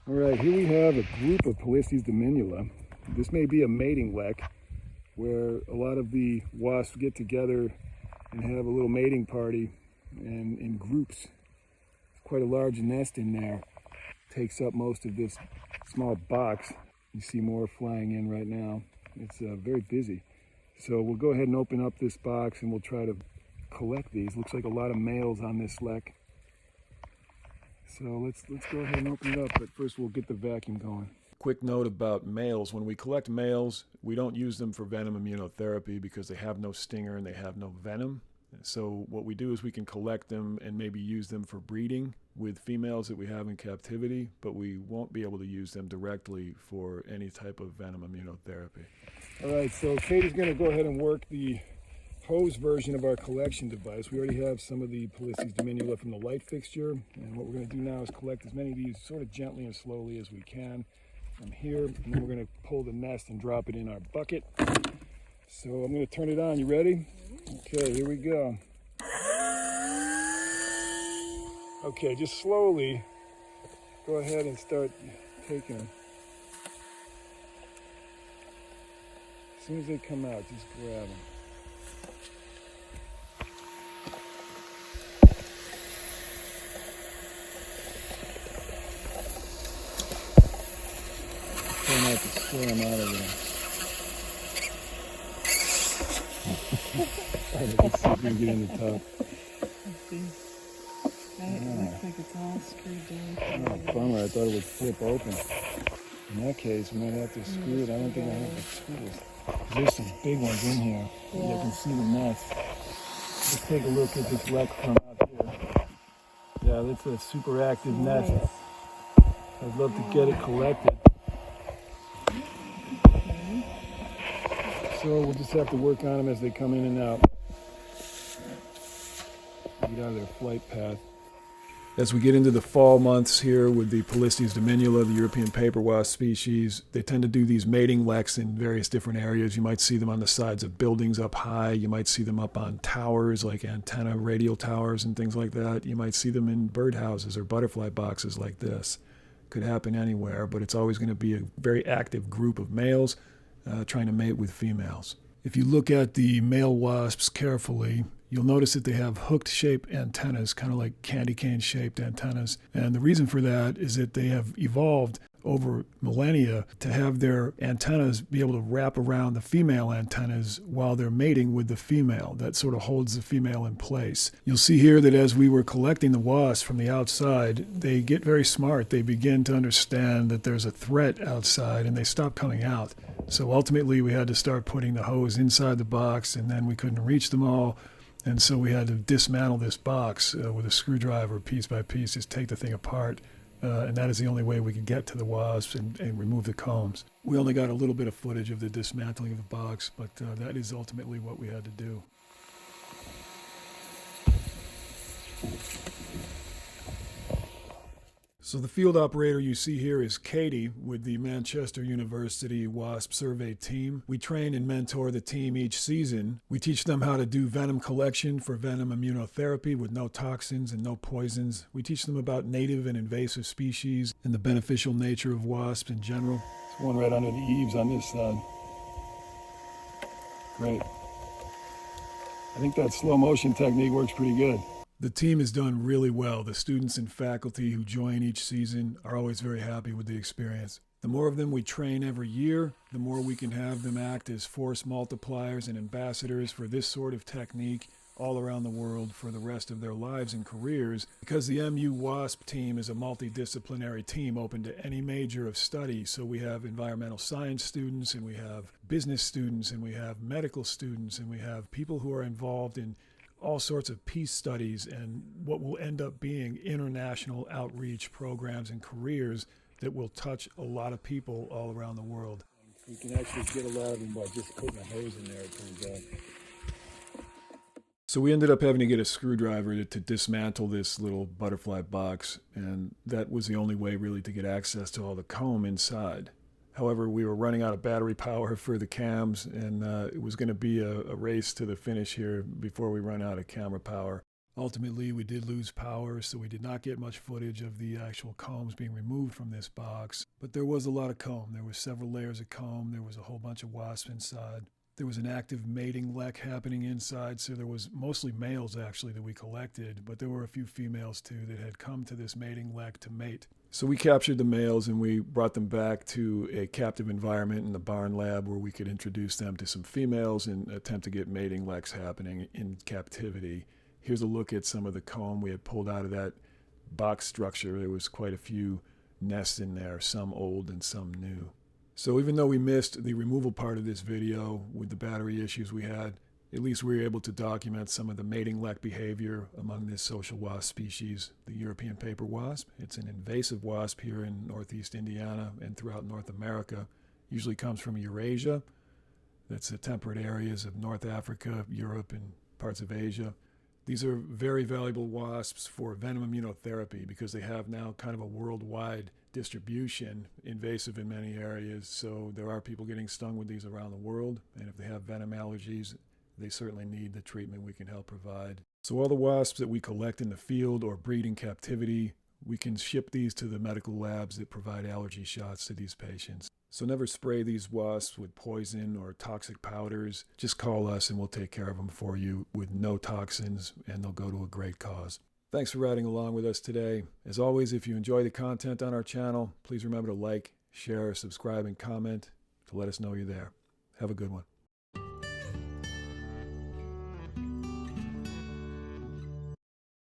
All right, here we have a group of Polistes Dominula. This may be a mating lek where a lot of the wasps get together and have a little mating party and in groups. It's quite a large nest in there. Takes up most of this small box. You see more flying in right now. It's very busy. So we'll go ahead and open up this box and we'll try to collect these. Looks like a lot of males on this lek. So let's go ahead and open it up, but first we'll get the vacuum going. Quick note about males. When we collect males, we don't use them for venom immunotherapy because they have no stinger and they have no venom. So what we do is we can collect them and maybe use them for breeding with females that we have in captivity, but we won't be able to use them directly for any type of venom immunotherapy. All right, so Katie's going to go ahead and work the hose version of our collection device. We already have some of the Polistes Dominula from the light fixture, and what we're going to do now is collect as many of these sort of gently and slowly as we can from here, and then we're going to pull the nest and drop it in our bucket. So I'm going to turn it on. You ready? Okay, here we go. Okay, just slowly go ahead and start taking them. As soon as they come out, just grab them. Try not to scare them out of there. Alright, let's see if we can get in the top. Let's see. It looks like it's all screwed down. Oh, bummer. I thought it would flip open. In that case, we might have to screw it. I don't think I have to screw this. There's some big ones in here. Yeah. You can see the nest. Let's take a look at this lek from out here. Yeah, that's a super active nest. I'd love to get it collected. So we'll just have to work on them as they come in and out. Get out of their flight path. As we get into the fall months here with the Polistes Dominula, the European Paper Wasp species, they tend to do these mating leks in various different areas. You might see them on the sides of buildings up high. You might see them up on towers like antenna radial towers and things like that. You might see them in birdhouses or butterfly boxes like this. Could happen anywhere, but it's always going to be a very active group of males trying to mate with females. If you look at the male wasps carefully, you'll notice that they have hooked-shaped antennas, kind of like candy cane-shaped antennas. And the reason for that is that they have evolved over millennia to have their antennas be able to wrap around the female antennas while they're mating with the female. That sort of holds the female in place. You'll see here that as we were collecting the wasps from the outside, they get very smart. They begin to understand that there's a threat outside and they stop coming out. So ultimately we had to start putting the hose inside the box, and then we couldn't reach them all. And so we had to dismantle this box with a screwdriver piece by piece, just take the thing apart. And that is the only way we could get to the wasps and remove the combs. We only got a little bit of footage of the dismantling of the box, but that is ultimately what we had to do. So the field operator you see here is Katie with the Manchester University Wasp Survey team. We train and mentor the team each season. We teach them how to do venom collection for venom immunotherapy with no toxins and no poisons. We teach them about native and invasive species and the beneficial nature of wasps in general. There's one right under the eaves on this side. Great. I think that slow motion technique works pretty good. The team has done really well. The students and faculty who join each season are always very happy with the experience. The more of them we train every year, the more we can have them act as force multipliers and ambassadors for this sort of technique all around the world for the rest of their lives and careers, because the MU WASP team is a multidisciplinary team open to any major of study. So we have environmental science students, and we have business students, and we have medical students, and we have people who are involved in all sorts of peace studies and what will end up being international outreach programs and careers that will touch a lot of people all around the world. We can actually get a lot of them by just putting a hose in there, it turns out. So we ended up having to get a screwdriver to dismantle this little butterfly box, and that was the only way really to get access to all the comb inside. However, we were running out of battery power for the cams, and it was going to be a race to the finish here before we run out of camera power. Ultimately, we did lose power, so we did not get much footage of the actual combs being removed from this box. But there was a lot of comb. There was several layers of comb. There was a whole bunch of wasps inside. There was an active mating lek happening inside, so there was mostly males actually that we collected, but there were a few females too that had come to this mating lek to mate. So we captured the males and we brought them back to a captive environment in the barn lab where we could introduce them to some females and attempt to get mating leks happening in captivity. Here's a look at some of the comb we had pulled out of that box structure. There was quite a few nests in there, some old and some new. So even though we missed the removal part of this video with the battery issues we had, at least we were able to document some of the mating lek behavior among this social wasp species, the European paper wasp. It's an invasive wasp here in northeast Indiana and throughout North America. Usually comes from Eurasia. That's the temperate areas of North Africa, Europe, and parts of Asia. These are very valuable wasps for venom immunotherapy because they have now kind of a worldwide distribution, invasive in many areas. So there are people getting stung with these around the world. And if they have venom allergies, they certainly need the treatment we can help provide. So all the wasps that we collect in the field or breed in captivity, we can ship these to the medical labs that provide allergy shots to these patients. So never spray these wasps with poison or toxic powders. Just call us and we'll take care of them for you with no toxins, and they'll go to a great cause. Thanks for riding along with us today. As always, if you enjoy the content on our channel, please remember to like, share, subscribe, and comment to let us know you're there. Have a good one.